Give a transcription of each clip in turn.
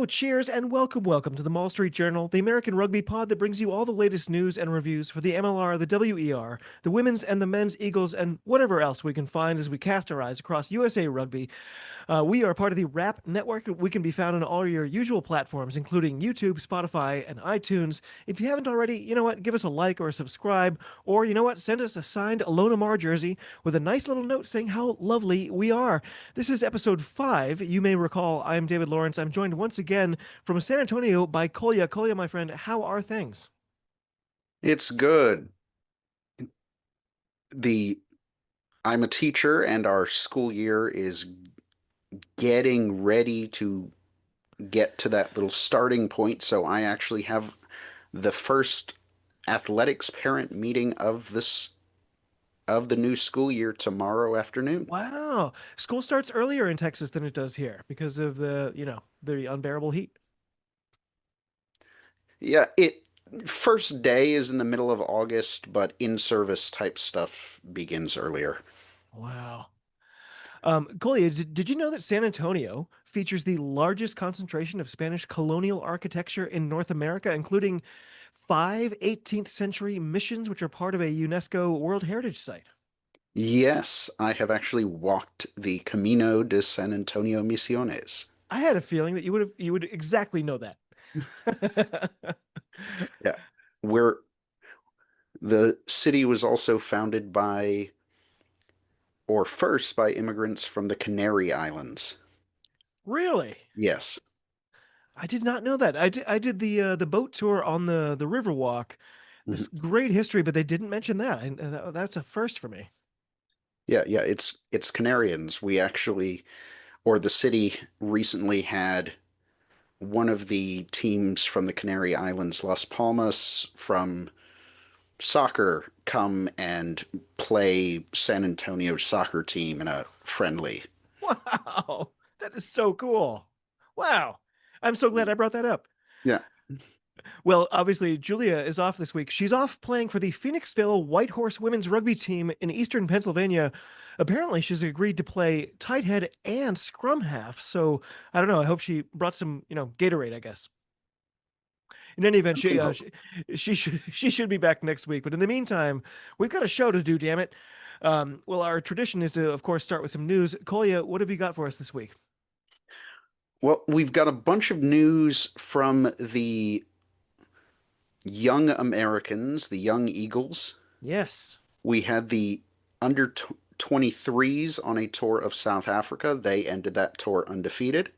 Hello, cheers, and welcome to the Maul Street Journal, the American rugby pod that brings you all the latest news and reviews for the MLR, the WER, the women's and the men's Eagles, and whatever else we can find as we cast our eyes across USA Rugby. We are part of the Wrap Network. We can be found on all your usual platforms, including YouTube, Spotify, and iTunes. If you haven't already, you know what? Give us a like or a subscribe, or you know what? Send us a signed Alona Mar jersey with a nice little note saying how lovely we are. This is episode 5. You may recall I'm David Lawrence. I'm joined once again from San Antonio by Kolya. Kolya, my friend, how are things? It's good. The I'm a teacher and our school year is getting ready to get to that little starting point, so I actually have the first athletics parent meeting of the new school year tomorrow afternoon. Wow. School starts earlier in Texas than it does here because of the unbearable heat. Yeah, it first day is in the middle of August, but in-service type stuff begins earlier. Wow. Kolya, did you know that San Antonio features the largest concentration of Spanish colonial architecture in North America, including five 18th century missions, which are part of a UNESCO World Heritage Site? Yes, I have actually walked the Camino de San Antonio Misiones. I had a feeling that you would exactly know that. Yeah, where the city was also founded by, or first by immigrants from the Canary Islands. Really? Yes. I did not know that. I did the boat tour on the Riverwalk. Mhm. This great history, but they didn't mention that. That's a first for me. Yeah, it's Canarians. We actually, or the city recently had one of the teams from the Canary Islands, Las Palmas, from soccer come and play San Antonio soccer team in a friendly. Wow, that is so cool. Wow. I'm so glad I brought that up. Yeah. Well, obviously, Julia is off this week. She's off playing for the Phoenixville White Horse women's rugby team in Eastern Pennsylvania. Apparently, she's agreed to play tight head and scrum half. So I don't know. I hope she brought some, Gatorade, I guess. In any event, We can hope. she should be back next week. But in the meantime, we've got a show to do. Damn it! Well, our tradition is to, of course, start with some news. Kolya, what have you got for us this week? Well, we've got a bunch of news from the young Americans, the young Eagles. Yes. We had the under 23s on a tour of South Africa. They ended that tour undefeated.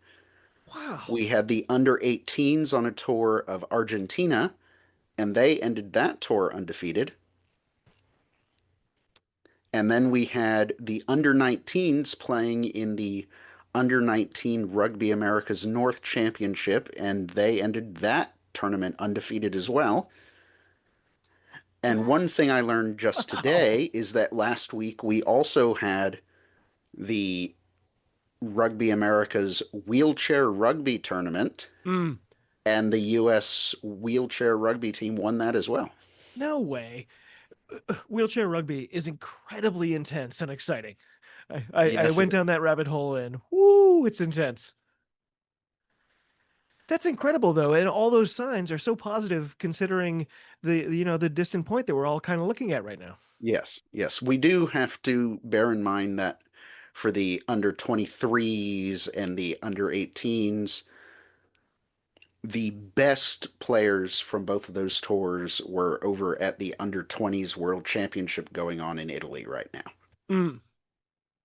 Wow. We had the under 18s on a tour of Argentina, and they ended that tour undefeated. And then we had the under 19s playing in the under 19 Rugby America's North Championship, and they ended that tournament undefeated as well. And one thing I learned just Wow. today is that last week we also had the Rugby America's wheelchair rugby tournament, Mm, and the U.S. wheelchair rugby team won that as well. no way. Wheelchair rugby is incredibly intense and exciting. I Yes, it went down is. that rabbit hole and whoo, it's intense. That's incredible though, and all those signs are so positive considering the distant point that we're all kind of looking at right now. Yes. We do have to bear in mind that for the under 23s and the under 18s, the best players from both of those tours were over at the under 20s World Championship going on in Italy right now. Mm,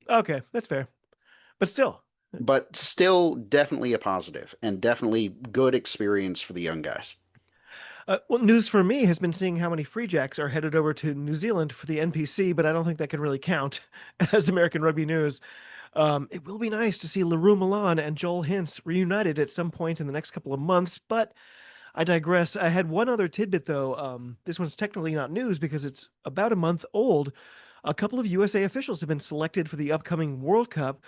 okay, that's fair, but still. But still, definitely a positive and definitely good experience for the young guys. Well, news for me has been seeing how many Free Jacks are headed over to New Zealand for the NPC, but I don't think that can really count as American rugby news. It will be nice to see LaRue Milan and Joel Hintz reunited at some point in the next couple of months, but I digress. I had one other tidbit, though. This one's technically not news because it's about a month old. A couple of USA officials have been selected for the upcoming World Cup.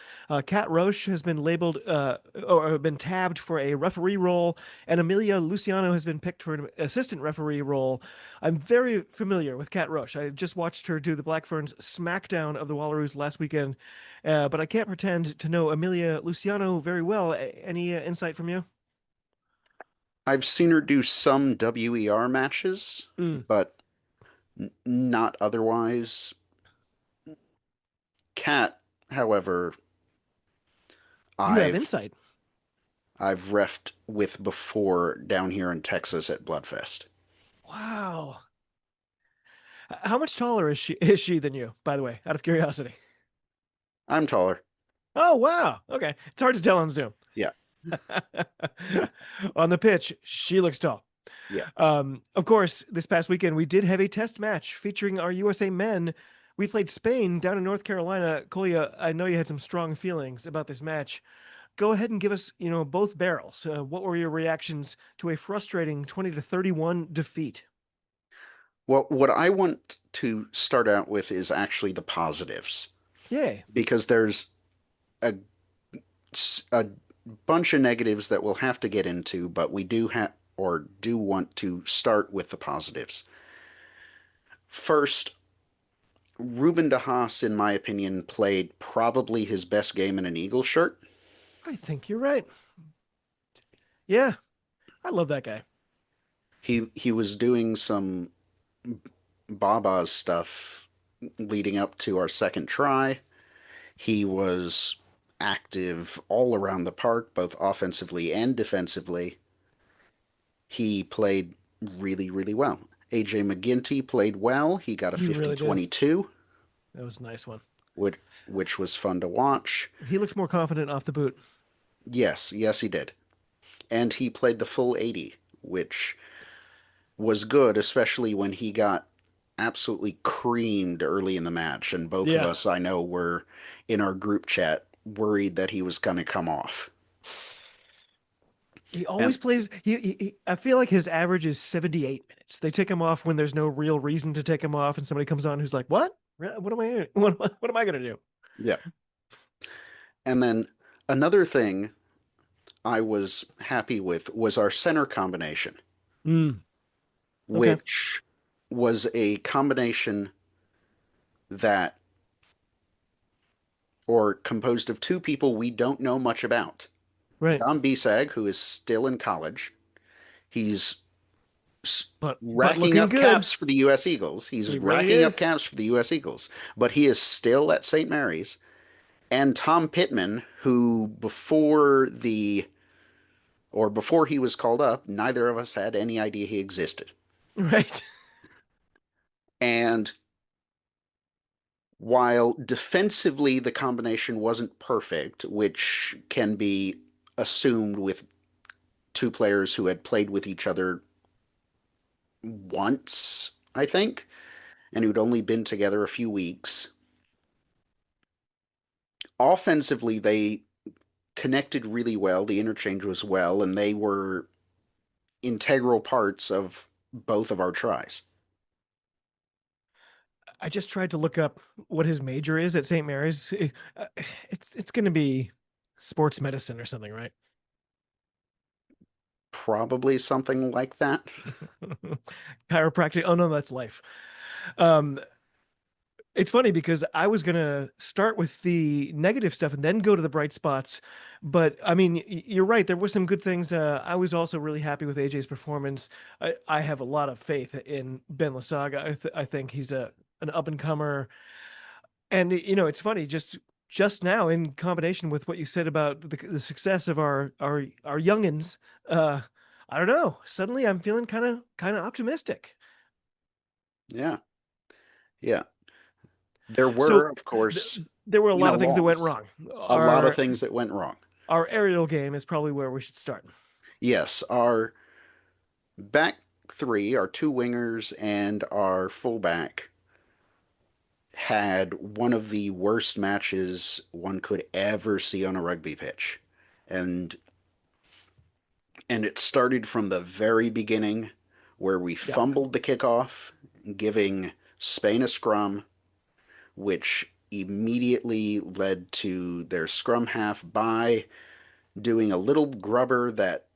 Kat Roche has been labeled or been tabbed for a referee role, and Amelia Luciano has been picked for an assistant referee role. I'm very familiar with Kat Roche. I just watched her do the Black Ferns smackdown of the Wallaroos last weekend, but I can't pretend to know Amelia Luciano very well. Any insight from you? I've seen her do some WER matches, Mm, but not otherwise. Cat, however, you have I've insight. I've refed with before down here in Texas at Bloodfest. Wow. How much taller is she than you, by the way, out of curiosity? I'm taller. Oh, wow. Okay. It's hard to tell on Zoom. Yeah, On the pitch, she looks tall. yeah. Of course, this past weekend we did have a test match featuring our USA men. We played Spain down in North Carolina. Kolya, I know you had some strong feelings about this match. Go ahead and give us, both barrels. What were your reactions to a frustrating 20-31 defeat? Well, what I want to start out with is actually the positives Yay. because there's a, a bunch of negatives that we'll have to get into, but we do have or do want to start with the positives. First, Ruben de Haas, in my opinion, played probably his best game in an Eagles shirt. I think you're right. Yeah, I love that guy. He was doing some Baba's stuff leading up to our second try. He was active all around the park, both offensively and defensively. He played really, really well. AJ McGinty played well. He got a He really did. 50-22, That was a nice one. which, which was fun to watch. He looked more confident off the boot. Yes, yes, he did. And he played the full 80, which was good, especially when he got absolutely creamed early in the match. And both of Yeah. us, I know, were in our group chat worried that he was going to come off. He And always plays. I feel like his average is 78 minutes. They take him off when there's no real reason to take him off, and somebody comes on who's like, "What? What am I? What am I gonna do?" yeah. And then another thing I was happy with was our center combination, Mm, okay. which was a combination that, or composed of two people we don't know much about. Right. Dom Bisag, who is still in college, he's But racking looking up good. caps for the U.S. Eagles. He's He really racking up is. caps for the U.S. Eagles, but he is still at St. Mary's. And Tom Pittman, who before he was called up, neither of us had any idea he existed. Right. And while defensively the combination wasn't perfect, which can be assumed with two players who had played with each other once, I think, and who'd only been together a few weeks. Offensively, they connected really well. The interchange was well, and they were integral parts of both of our tries. I just tried to look up what his major is at St. Mary's. Uh, it's going to be sports medicine or something, right? Probably something like that. Chiropractic. Oh no, that's life. Um, it's funny because I was gonna start with the negative stuff and then go to the bright spots, but I mean, you're right. There were some good things. I was also really happy with AJ's performance. I have a lot of faith in Ben Lasaga. I think he's an up and comer, and it's funny. Just now, in combination with what you said about the success of our youngins, uh, I don't know. Suddenly, I'm feeling kind of optimistic. Yeah. Yeah. There So were, of th- course, there were a lot of things that went loss. wrong. A lot of Our things that went wrong. our aerial game is probably where we should start. Yes, our back three, our two wingers and our fullback had one of the worst matches one could ever see on a rugby pitch. And and it started from the very beginning where we Yeah, fumbled the kickoff, giving Spain a scrum, which immediately led to their scrum half by doing a little grubber that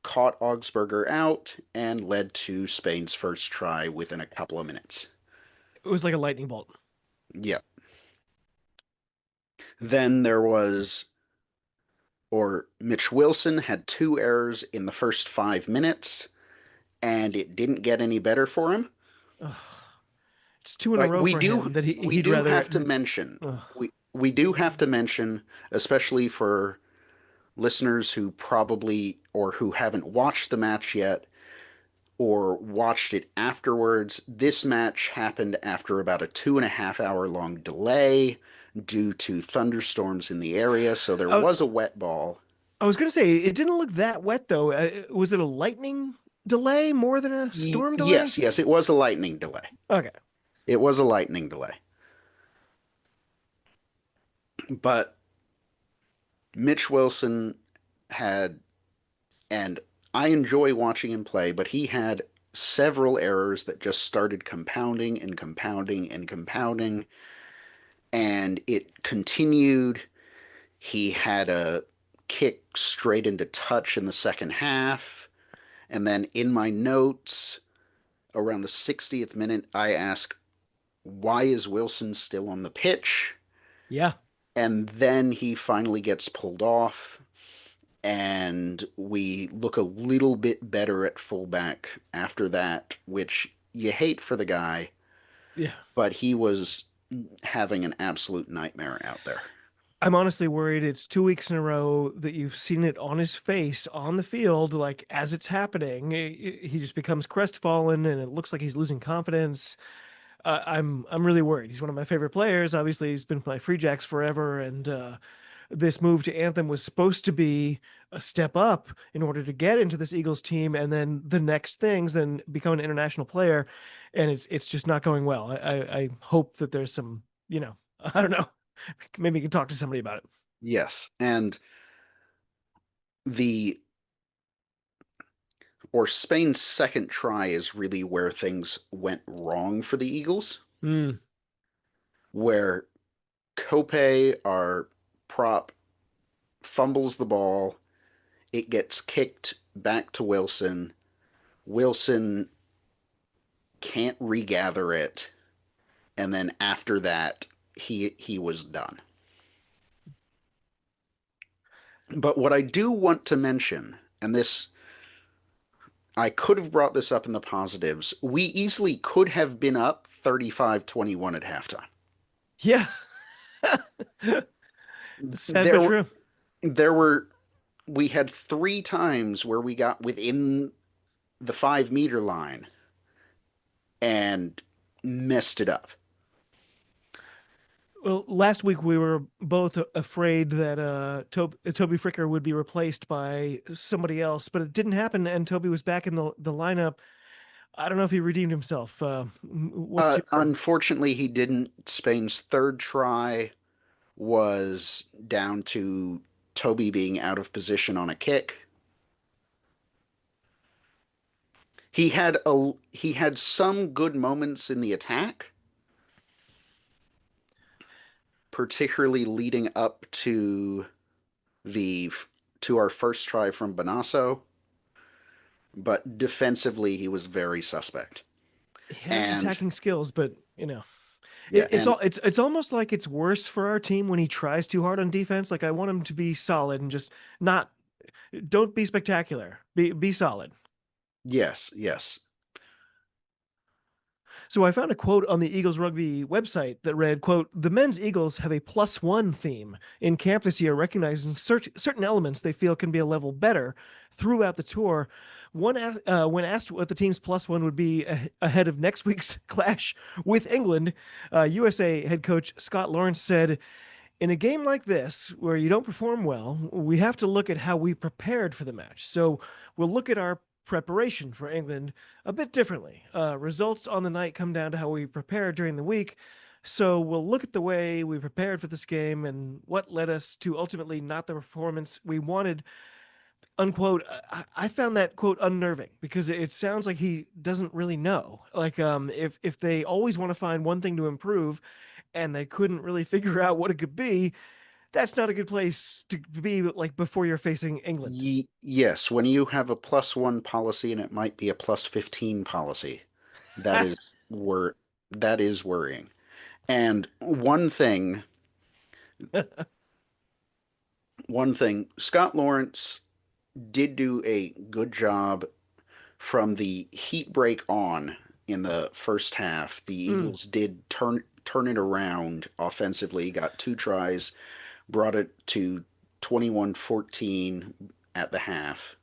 caught Augsburger out and led to Spain's first try within a couple of minutes. it was like a lightning bolt. Yeah. Then there was Or Mitch Wilson had two errors in the first 5 minutes, and it didn't get any better for him. Ugh, it's two in a Like row we for do, him that we he'd do rather. have to mention, Ugh. we do have to mention, especially for listeners who probably or who haven't watched the match yet or watched it afterwards. This match happened after about a 2.5 hour long delay due to thunderstorms in the area, so there I, was a wet ball. I was gonna say it didn't look that wet though. Was it a lightning delay more than a storm delay? Yes, yes, it was a lightning delay. Okay. It was a lightning delay. But Mitch Wilson had, and I enjoy watching him play, but he had several errors that just started compounding and compounding and compounding, and it continued. He had a kick straight into touch in the second half. And then in my notes, around the 60th minute, I ask, why is Wilson still on the pitch? Yeah. And then he finally gets pulled off, and we look a little bit better at fullback after that, which you hate for the guy, Yeah. but he was having an absolute nightmare out there. I'm honestly worried it's 2 weeks in a row that you've seen it on his face on the field, like as it's happening. He just becomes crestfallen and it looks like he's losing confidence. I'm really worried. He's one of my favorite players. Obviously, he's been playing Free Jacks forever, and this move to Anthem was supposed to be a step up in order to get into this Eagles team, and then the next things, then become an international player, and it's just not going well. I hope that there's some, I don't know, maybe you can talk to somebody about it. Yes. And the or Spain's second try is really where things went wrong for the Eagles, Mm, where Kope, our prop, fumbles the ball. It gets kicked back to Wilson. Wilson can't regather it, and then after that, he was done. But what I do want to mention, and this I could have brought this up in the positives, we easily could have been up 35-21 at halftime. yeah, sad but There true. there were we had three times where we got within the 5 meter line and messed it up. Well, last week we were both afraid that Toby Fricker would be replaced by somebody else, but it didn't happen, and Toby was back in the lineup. I don't know if he redeemed himself. What's your sense? Unfortunately, he didn't. Spain's third try was down to Toby being out of position on a kick. He had some good moments in the attack, particularly leading up the to our first try from Bonasso, but defensively he was very suspect. He has And attacking skills, but yeah, and it's almost like it's worse for our team when he tries too hard on defense. Like I want him to be solid and just not don't be spectacular. Be solid. yes, yes. So I found a quote on the Eagles rugby website that read, quote, "The men's Eagles have a +1 theme in camp this year, recognizing certain elements they feel can be a level better throughout the tour. When asked what the team's +1 would be ahead of next week's clash with England, USA head coach Scott Lawrence said, in a game like this, where you don't perform well, we have to look at how we prepared for the match. So we'll look at our preparation for England a bit differently. Results on the night come down to how we prepared during the week. So we'll look at the way we prepared for this game and what led us to ultimately not the performance we wanted." Unquote. I found that quote unnerving because it sounds like he doesn't really know. Like, if they always want to find one thing to improve, and they couldn't really figure out what it could be, that's not a good place to be like before you're facing England. Yes, when you have a +1 policy and it might be a +15 policy, that is wor that is worrying. And one thing, Scott Lawrence did do a good job from the heat break on in the first half. The Mm, Eagles did turn it around offensively, got two tries, brought it to 21-14 at the half.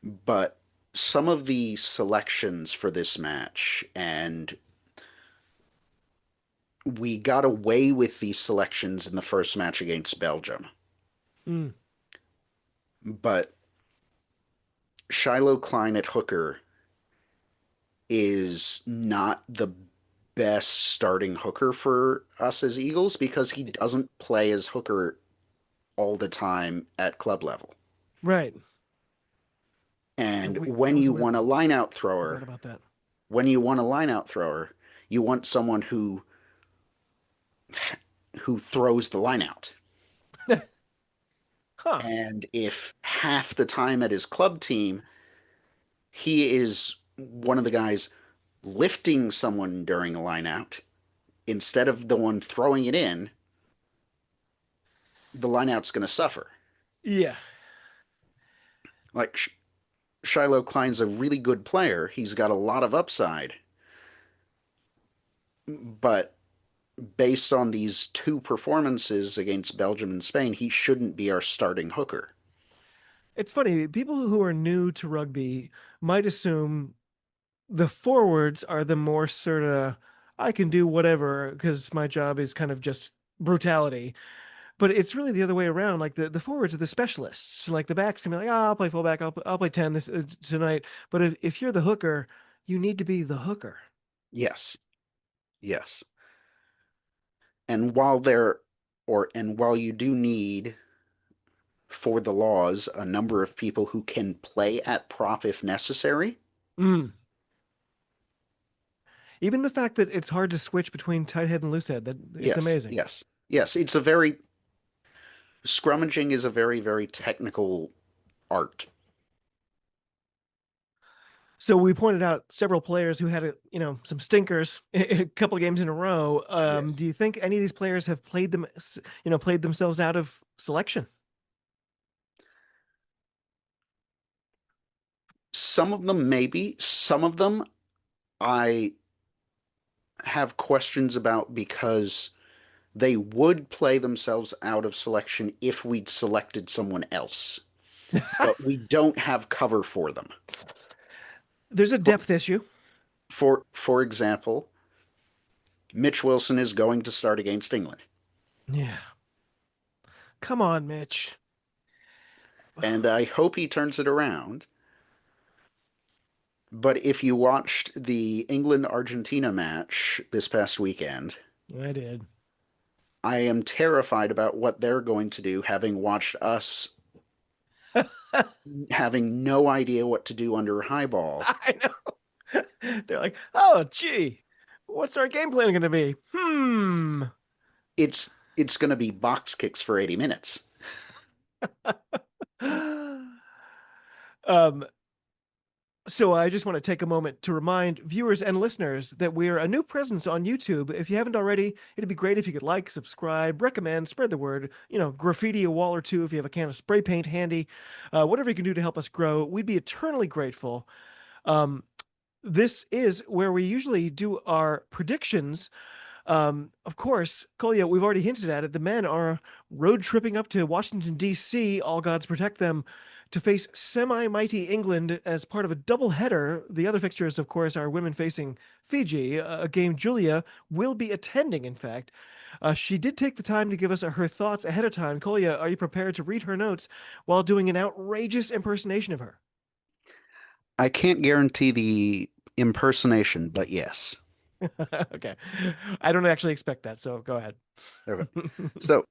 But some of the selections for this match, and we got away with these selections in the first match against Belgium. mm. But Shiloh Klein at hooker is not the best starting hooker for us as Eagles because he doesn't play as hooker all the time at club level. Right. And That when was a you weird. want a lineout Forgot thrower, about that. when you want a lineout thrower, you want someone who throws the lineout. Huh. And if half the time at his club team, he is one of the guys lifting someone during a lineout instead of the one throwing it in, the lineout's going to suffer. Yeah. Like Shiloh Klein's a really good player. He's got a lot of upside. But based on these two performances against Belgium and Spain, he shouldn't be our starting hooker. It's funny. People who are new to rugby might assume the forwards are the more sort of I can do whatever because my job is kind of just brutality. But it's really the other way around. Like the forwards are the specialists. Like the backs can be like, oh, I'll play fullback. I'll play 10 this tonight. But if you're the hooker, you need to be the hooker. Yes, yes. And while there and while you do need for the laws a number of people who can play at prop if necessary, Mm. Even the fact that it's hard to switch between tight head and loose head, that it's yes, amazing. yes. Yes, it's a very scrummaging is a very, very technical art. So we pointed out several players who had some stinkers a couple of games in a row. Yes. Do you think any of these players have played themselves out of selection? Some of them maybe, some of them I have questions about because they would play themselves out of selection if we'd selected someone else, but we don't have cover for them. There's a For depth issue. for example, Mitch Wilson is going to start against England. Yeah. Come on, Mitch. And I hope he turns it around. But if you watched the England Argentina match this past weekend, I did. I am terrified about what they're going to do, having watched us having no idea what to do under high ball. I know. They're like, oh, gee, what's our game plan going to be? It's going to be box kicks for 80 minutes. um, So I just want to take a moment to remind viewers and listeners that we're a new presence on YouTube. If you haven't already, it'd be great if you could like, subscribe, recommend, spread the word, graffiti a wall or two if you have a can of spray paint handy. Whatever you can do to help us grow, we'd be eternally grateful. Um, this is where we usually do our predictions. Of course, Kolya, we've already hinted at it. The men are road tripping up to Washington, D.C., all gods protect them, to face semi mighty England as part of a double header. The other fixtures, of course, are women facing Fiji, a game Julia will be attending, in fact. She did take the time to give us her thoughts ahead of time. Kolya, are you prepared to read her notes while doing an outrageous impersonation of her? I can't guarantee the impersonation, but yes. Okay. I don't actually expect that, so go ahead. Okay. So,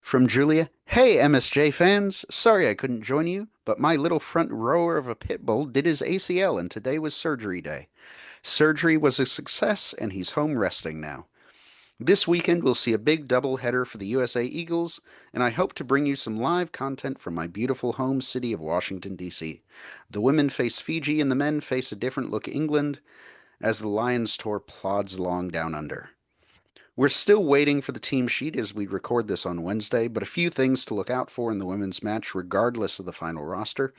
from Julia, hey MSJ fans, sorry I couldn't join you, but my little front rower of a pit bull did his ACL and today was surgery day. Surgery was a success and he's home resting now. This weekend we'll see a big double header for the USA Eagles, and I hope to bring you some live content from my beautiful home city of Washington, D.C. The women face Fiji and the men face a different look England as the Lions tour plods along down under. We're still waiting for the team sheet as we record this on Wednesday, but a few things to look out for in the women's match, regardless of the final roster.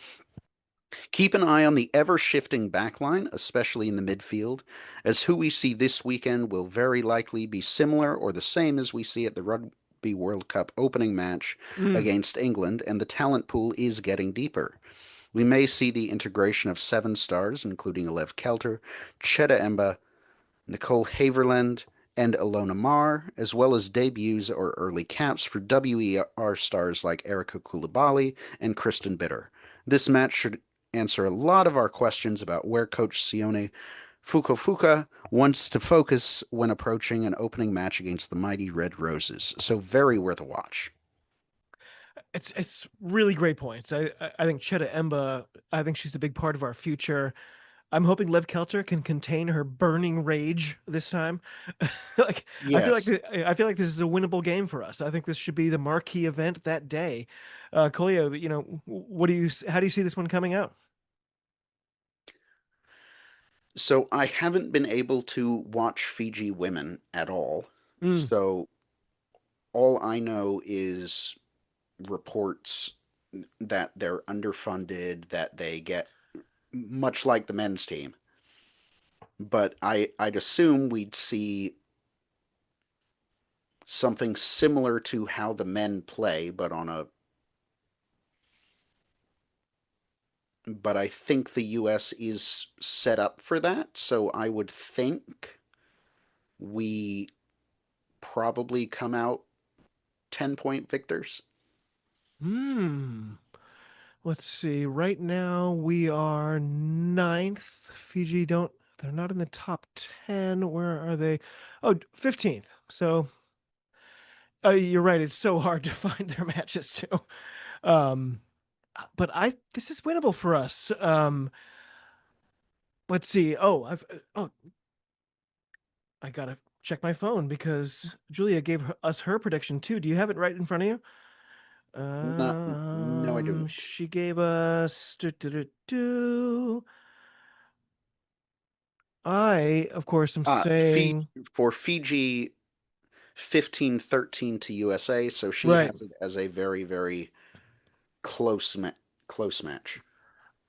Keep an eye on the ever shifting backline, especially in the midfield, as who we see this weekend will very likely be similar or the same as we see at the Rugby World Cup opening match Mm. against England, and the talent pool is getting deeper. We may see the integration of 7 stars, including Alev Kelter, Cheta Emba, Nicole Haverland, and Ilona Maher, as well as debuts or early caps for WER stars like Erica Koulibaly and Kristen Bitter. This match should answer a lot of our questions about where Coach Sione Fukufuka wants to focus when approaching an opening match against the mighty Red Roses, so very worth a watch. It's really great points. I think Cheta Emba, I think she's a big part of our future. I'm hoping Lev Kelter can contain her burning rage this time. Like Yes. I feel like this is a winnable game for us. I think this should be the marquee event that day. Kolya, what do you how do you see this one coming out? So I haven't been able to watch Fiji women at all. Mm. So all I know is reports that they're underfunded, that they get much like the men's team. But I'd assume we'd see something similar to how the men play, but I think the US is set up for that, so I would think we probably come out 10-point victors. Hmm. Let's see. Right now we are ninth. Fiji don't they're not in the top 10. Where are they? Oh, 15th. So you're right. It's so hard to find their matches too. Um, but I this is winnable for us. Let's see. Oh, I gotta check my phone because Julia gave us her prediction too. Do you have it right in front of you? Not, no, I don't. She gave us I, of course, am Fiji, saying for Fiji, 15-13 to USA, so she right. has it as a very, very close close match.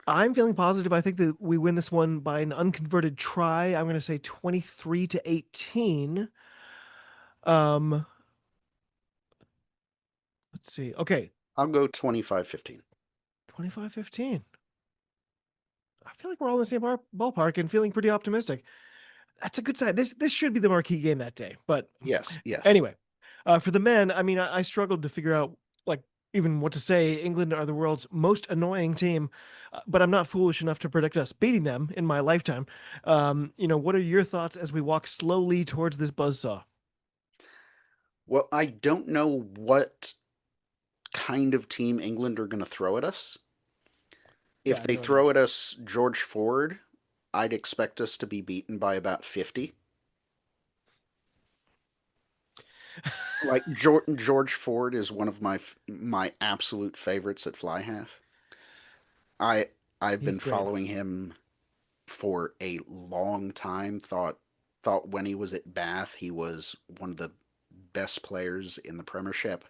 I'm feeling positive. I think that we win this one by an unconverted try. I'm going to say 23 to 18. Um, let's see. Okay, I'll go 25-15. 25-15. I feel like we're all in the same ballpark and feeling pretty optimistic. That's a good sign. This should be the marquee game that day. But Yes, yes. anyway, for the men, I mean, I struggled to figure out like even what to say. England are the world's most annoying team, but I'm not foolish enough to predict us beating them in my lifetime. What are your thoughts as we walk slowly towards this buzzsaw? Well, I don't know what kind of team England are going to throw at us. Yeah, I If have they no idea. throw at us George Ford, I'd expect us to be beaten by about 50. Like George Ford is one of my absolute favorites at fly half. I I've He's been great. following him for a long time. Thought when he was at Bath he was one of the best players in the Premiership.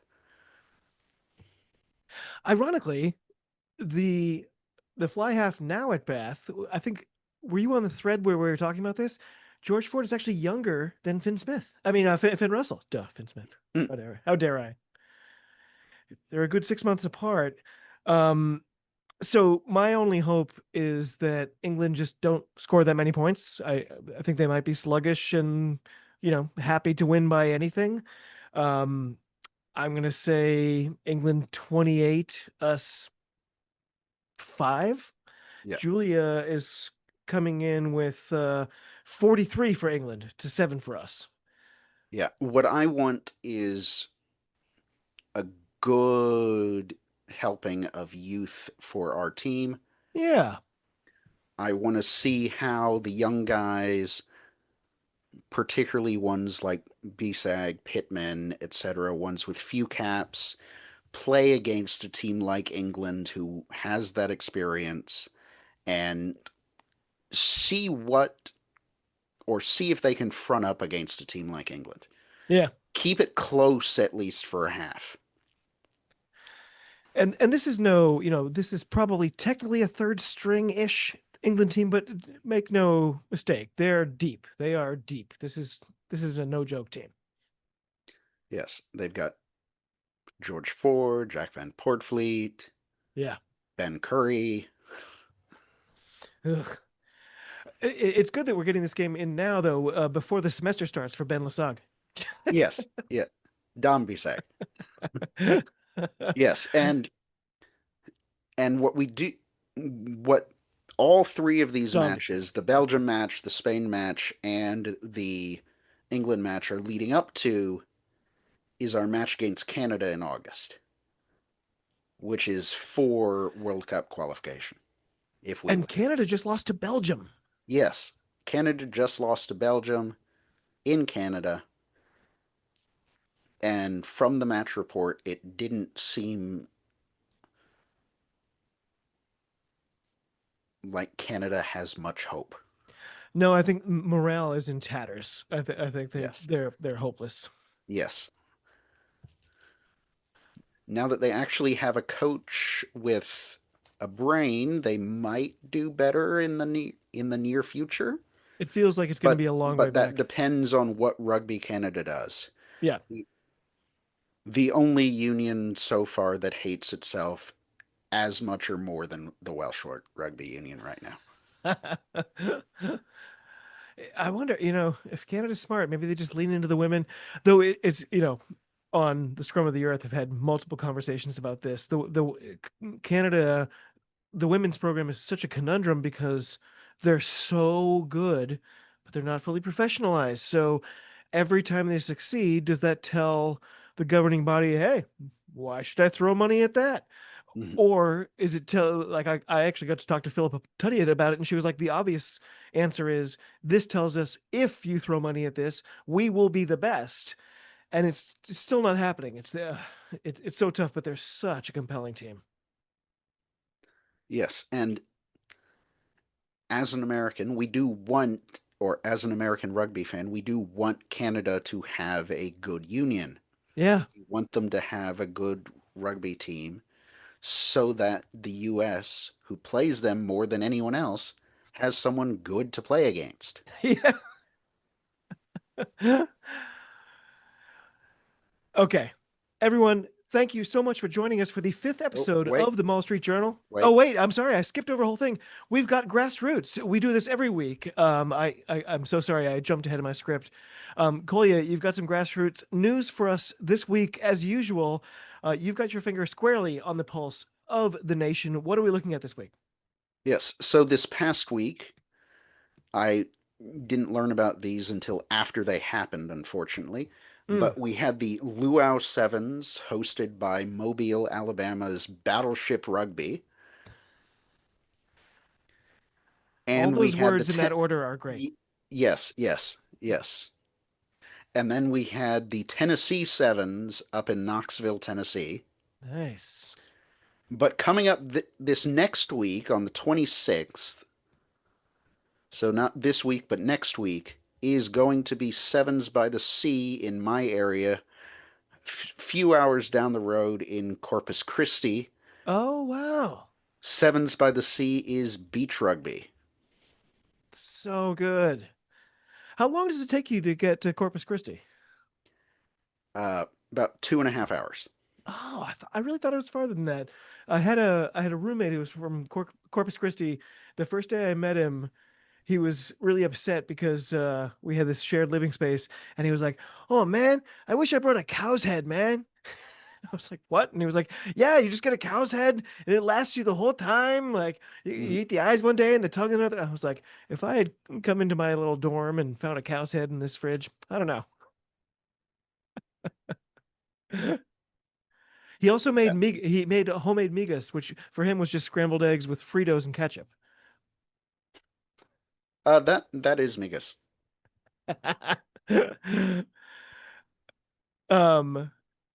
Ironically, the the fly half now at Bath, I think were you on the thread where we were talking about this? George Ford is actually younger than Finn Smith. I mean, Finn Russell. Duh, Finn Smith. Mm. How dare I? They're a good 6 months apart. Um, so my only hope is that England just don't score that many points. I think they might be sluggish and happy to win by anything. Um, I'm gonna say England 28, us 5. Yeah, Julia is coming in with 43 for England to 7 for us. yeah. What I want is a good helping of youth for our team. Yeah. I want to see how the young guys, particularly ones like Bisag, Pittman, etc., ones with few caps, play against a team like England who has that experience and see what or see if they can front up against a team like England. Yeah. Keep it close at least for a half. And this is no, this is probably technically a third string-ish England team, but make no mistake, they're deep. They are deep. This is a no joke team. Yes, they've got George Ford, Jack Van Portfleet, Yeah. Ben Curry. Ugh. It's good that we're getting this game in now, though, before the semester starts for Ben Lasag. Yes, yeah, Dom Bisek. Yes, and what all three of these Don Bishop. matches, the Belgium match, the Spain match, and the England match, are leading up to is our match against Canada in August, which is for World Cup qualification, if we And win. Canada just lost to Belgium. Yes, Canada just lost to Belgium in Canada, and from the match report, it didn't seem like Canada has much hope. No, I think morale is in tatters. I think Yes. they're hopeless. Yes. Now that they actually have a coach with a brain, they might do better in the near future. It feels like it's going to But be a long way but that back. depends on what Rugby Canada does. Yeah. The, the only union so far that hates itself as much or more than the Welsh Rugby Union right now. I wonder, if Canada's smart, maybe they just lean into the women. Though it's, on the Scrum of the Earth, have had multiple conversations about this. The Canada, the women's program is such a conundrum because they're so good, but they're not fully professionalized. So every time they succeed, does that tell the governing body, hey, why should I throw money at that? Mhm. Or is it tell like I actually got to talk to Philippa Tuttiett about it, and she was like, the obvious answer is this tells us if you throw money at this, we will be the best. And it's still not happening. It's so tough, but they're such a compelling team. Yes, and as an American, we do want, or as an American rugby fan, we do want Canada to have a good union. Yeah. We want them to have a good rugby team so that the US, who plays them more than anyone else, has someone good to play against. Yeah. Okay. Everyone, thank you so much for joining us for the fifth Oh, episode wait, of the Mall Street Journal. Oh, wait. wait, I'm sorry. I skipped over a whole thing. We've got Grassroots. We do this every week. I'm so sorry. I jumped ahead of my script. Kolya, you've got some Grassroots news for us this week, as usual. You've got your finger squarely on the pulse of the nation. What are we looking at this week? Yes, so this past week, I didn't learn about these until after they happened, unfortunately. Mm. But we had the Luau Sevens hosted by Mobile, Alabama's Battleship Rugby. All And we those had the words in that order are great. yes, yes, yes. And then we had the Tennessee Sevens up in Knoxville, Tennessee. Nice. But coming up this next week on the 26th, so not this week, but next week, is going to be Sevens by the Sea in my area, few hours down the road in Corpus Christi. Oh, wow. Sevens by the Sea is beach rugby. So good. How long does it take you to get to Corpus Christi? About 2.5 hours. Oh, I really thought it was farther than that. I had a roommate who was from Corpus Christi. The first day I met him, he was really upset because we had this shared living space, and he was like, "Oh man, I wish I brought a cow's head, man." I was like, "What?" And he was like, "Yeah, you just get a cow's head, and it lasts you the whole time. Like you Mhm. eat the eyes one day and the tongue another." I was like, "If I had come into my little dorm and found a cow's head in this fridge, I don't know." He also made he made homemade migas, which for him was just scrambled eggs with Fritos and ketchup. That is Migas. um,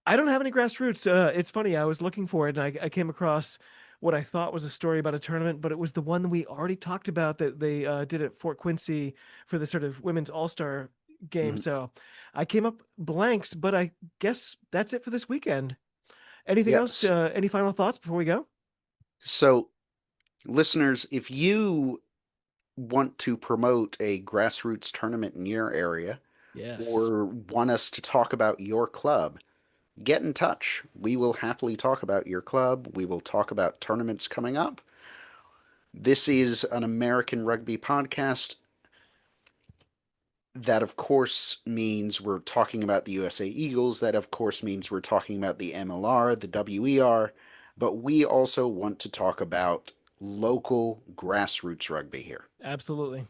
I don't have any grassroots. It's funny. I was looking for it, and I came across what I thought was a story about a tournament, but it was the one we already talked about that they did at Fort Quincy for the sort of women's all-star game. Mhm. So I came up blanks, but I guess that's it for this weekend. Anything else? Yes. Any final thoughts before we go? So, listeners, if you want to promote a grassroots tournament in your area Yes. or want us to talk about your club, get in touch. We will happily talk about your club. We will talk about tournaments coming up. This is an American rugby podcast. That, of course, means we're talking about the USA Eagles. That, of course, means we're talking about the MLR, the WER. But we also want to talk about local grassroots rugby here. Absolutely.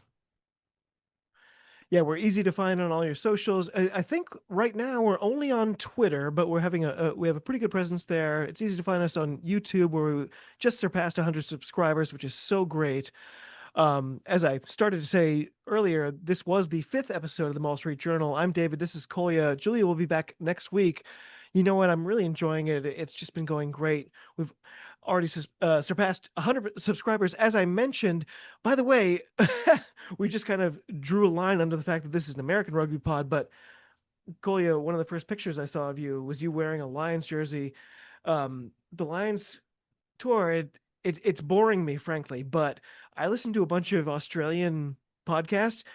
Yeah, we're easy to find on all your socials. I think right now we're only on Twitter, but we're having we have a pretty good presence there. It's easy to find us on YouTube, where we just surpassed 100 subscribers, which is so great. As I started to say earlier, this was the fifth episode of the Maul Street Journal. I'm David. This is Kolya. Julia will be back next week. You know what? I'm really enjoying it. It's just been going great. We've already surpassed 100 subscribers, as I mentioned. By the way, we just kind of drew a line under the fact that this is an American rugby pod. But Kolya, one of the first pictures I saw of you was you wearing a Lions jersey. The Lions tour, it's boring me, frankly, but I listen to a bunch of Australian podcasts.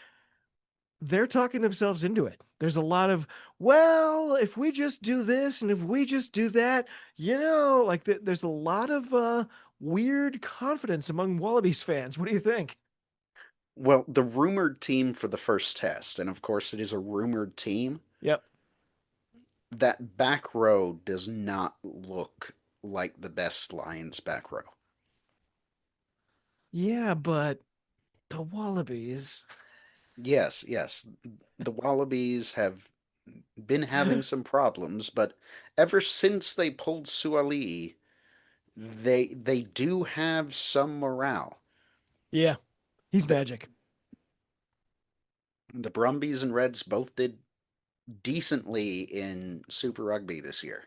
They're talking themselves into it. There's a lot of, well, if we just do this and if we just do that, like there's a lot of weird confidence among Wallabies fans. What do you think? Well, the rumored team for the first test, and of course it is a rumored team, Yep. that back row does not look like the best Lions back row. Yeah, but the Wallabies. Yes, yes. The Wallabies have been having some problems, but ever since they pulled Suali, they do have some morale. Yeah, he's The magic. the Brumbies and Reds both did decently in Super Rugby this year.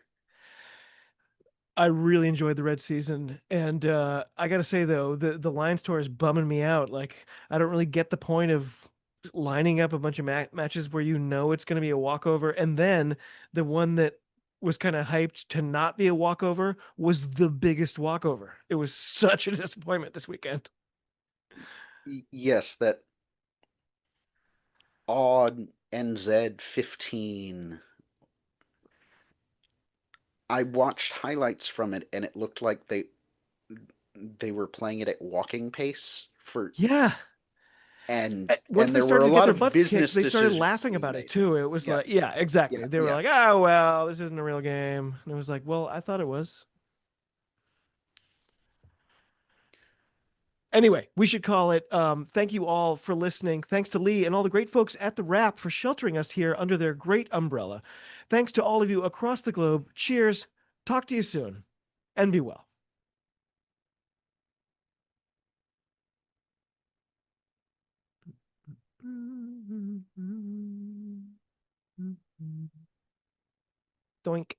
I really enjoyed the red season, and I gotta say though, the Lions tour is bumming me out. Like, I don't really get the point of lining up a bunch of matches where it's going to be a walkover, and then the one that was kind of hyped to not be a walkover was the biggest walkover. It was such a disappointment this weekend. Yes, that odd NZ 15. I watched highlights from it and it looked like they were playing it at walking pace for Yeah. Once and they there were started a to get lot their of butts kicked, business they started decisions laughing being about it made. too. It was Yeah, like, yeah, yeah, exactly. They were yeah. like, oh, well, this isn't a real game. And it was like, well, I thought it was. Anyway, we should call it. Thank you all for listening. Thanks to Lee and all the great folks at the Wrap for sheltering us here under their great umbrella. Thanks to all of you across the globe. Cheers. Talk to you soon. And be well. Doink.